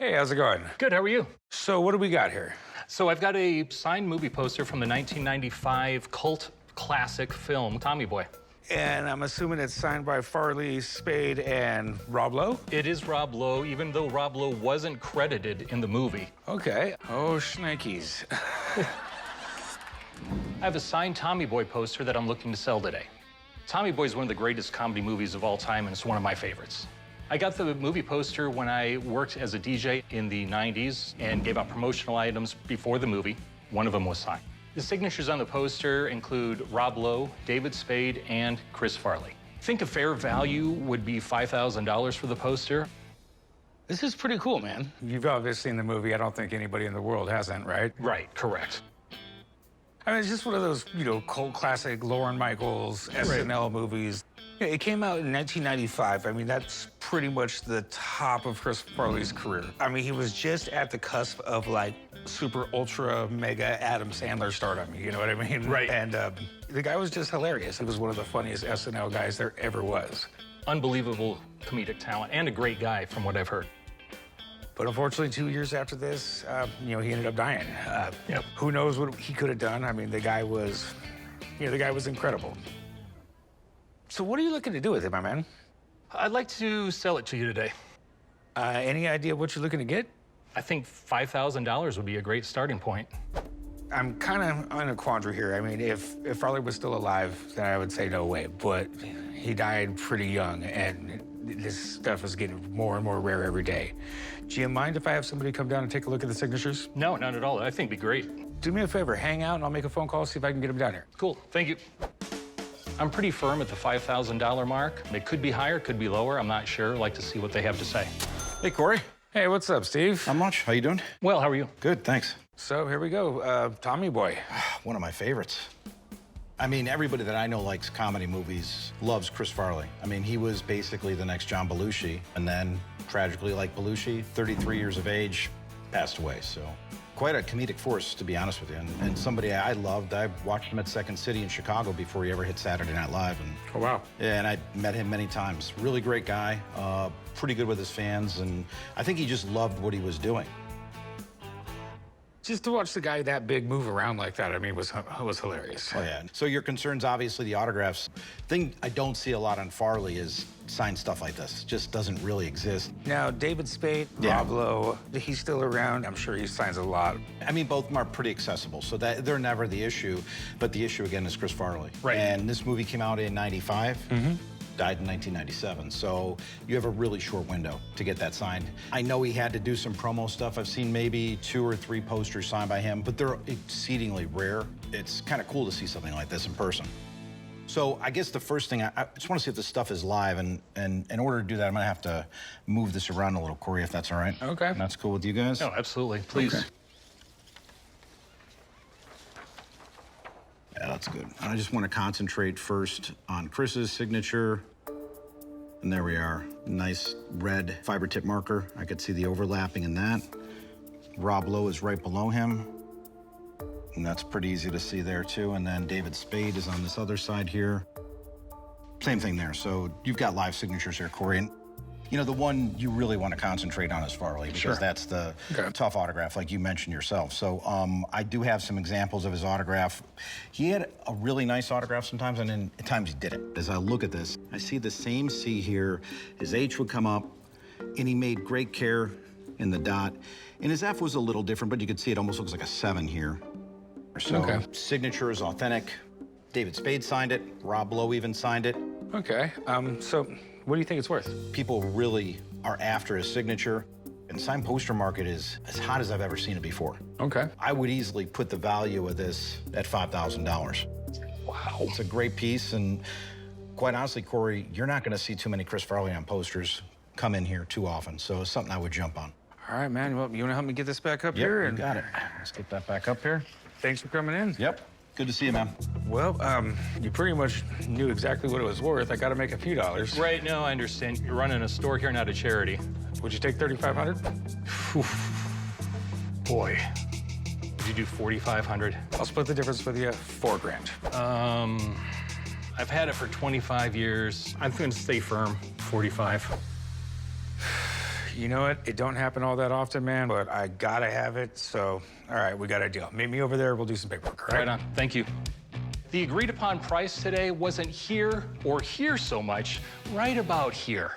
Hey, how's it going? Good, how are you? So what do we got here? So I've got a signed movie poster from the 1995 cult classic film, Tommy Boy. And I'm assuming it's signed by Farley, Spade, and Rob Lowe? It is Rob Lowe, even though Rob Lowe wasn't credited in the movie. Okay. Oh, shnikes. I have a signed Tommy Boy poster that I'm looking to sell today. Tommy Boy is one of the greatest comedy movies of all time, and it's one of my favorites. I got the movie poster when I worked as a DJ in the 90s and gave out promotional items before the movie. One of them was signed. The signatures on the poster include Rob Lowe, David Spade, and Chris Farley. I think a fair value would be $5,000 for the poster. This is pretty cool, man. You've obviously seen the movie. I don't think anybody in the world hasn't, right? Right, correct. I mean, it's just one of those, cult classic Lorne Michaels SNL movies. Yeah, it came out in 1995. I mean, that's pretty much the top of Chris Farley's career. I mean, he was just at the cusp of, like, super, ultra, mega Adam Sandler stardom, you know what I mean? Right. And the guy was just hilarious. He was one of the funniest SNL guys there ever was. Unbelievable comedic talent and a great guy, from what I've heard. But unfortunately, 2 years after this, he ended up dying. Yep. Who knows what he could have done? I mean, the guy was incredible. So what are you looking to do with it, my man? I'd like to sell it to you today. Any idea what you're looking to get? I think $5,000 would be a great starting point. I'm kind of in a quandary here. I mean, if Farley was still alive, then I would say no way. But he died pretty young, and this stuff is getting more and more rare every day. Do you mind if I have somebody come down and take a look at the signatures? No, not at all. I think it'd be great. Do me a favor, hang out, and I'll make a phone call, see if I can get him down here. Cool, thank you. I'm pretty firm at the $5,000 mark. It could be higher, could be lower. I'm not sure. I'd like to see what they have to say. Hey, Corey. Hey, what's up, Steve? Not much. How you doing? Well, how are you? Good, thanks. So here we go, Tommy Boy. One of my favorites. I mean, everybody that I know likes comedy movies loves Chris Farley. I mean, he was basically the next John Belushi, and then, tragically like Belushi, 33 years of age, passed away, so. Quite a comedic force, to be honest with you, and somebody I loved. I watched him at Second City in Chicago before he ever hit Saturday Night Live. And, Oh, wow. Yeah, and I met him many times. Really great guy, pretty good with his fans, and I think he just loved what he was doing. Just to watch the guy that big move around like that, I mean, was hilarious. Oh, yeah. So your concern's obviously the autographs. Thing I don't see a lot on Farley is signed stuff like this. Just doesn't really exist. Now, David Spade, Yeah. Rob Lowe, he's still around. I'm sure he signs a lot. I mean, both of them are pretty accessible, so that they're never the issue. But the issue, again, is Chris Farley. Right. And this movie came out in 95. Died in 1997, so you have a really short window to get that signed. I know he had to do some promo stuff. I've seen maybe 2 or 3 posters signed by him, but they're exceedingly rare. It's kind of cool to see something like this in person. So I guess the first thing, I just want to see if this stuff is live, and in order to do that, I'm gonna have to move this around a little, Corey, if that's all right. Okay. That's cool with you guys? No, absolutely, please. Okay. Yeah, that's good. I just want to concentrate first on Chris's signature. And there we are. Nice red fiber tip marker. I could see the overlapping in that. Rob Lowe is right below him. And that's pretty easy to see there too. And then David Spade is on this other side here. Same thing there. So you've got live signatures here, Corey. And the one you really want to concentrate on is Farley, because Sure. that's the Okay. tough autograph, like you mentioned yourself. So I do have some examples of his autograph. He had a really nice autograph sometimes, and then at times he didn't. As I look at this, I see the same C here. His H would come up, and he made great care in the dot. And his F was a little different, but you could see it almost looks like a 7 here. So Okay. signature is authentic. David Spade signed it. Rob Lowe even signed it. Okay. So what do you think it's worth? People really are after his signature, and the signed poster market is as hot as I've ever seen it before. Okay. I would easily put the value of this at $5,000. Wow. It's a great piece, and quite honestly, Corey, you're not gonna see too many Chris Farley on posters come in here too often, so it's something I would jump on. All right, man. Well, you want to help me get this back up Yep, here? you got it. Let's get that back up here. Thanks for coming in. Yep, good to see you, man. Well, you pretty much knew exactly what it was worth. I got to make a few dollars. Right, no, I understand. You're running a store here, not a charity. Would you take 3,500? Boy, would you do 4,500? I'll split the difference with you, $4,000. I've had it for 25 years. I'm going to stay firm, 45. You know what? It don't happen all that often, man, but I gotta have it, so, all right, we got a deal. Meet me over there, we'll do some paperwork, all right? Right on. Thank you. The agreed upon price today wasn't here or here so much, right about here.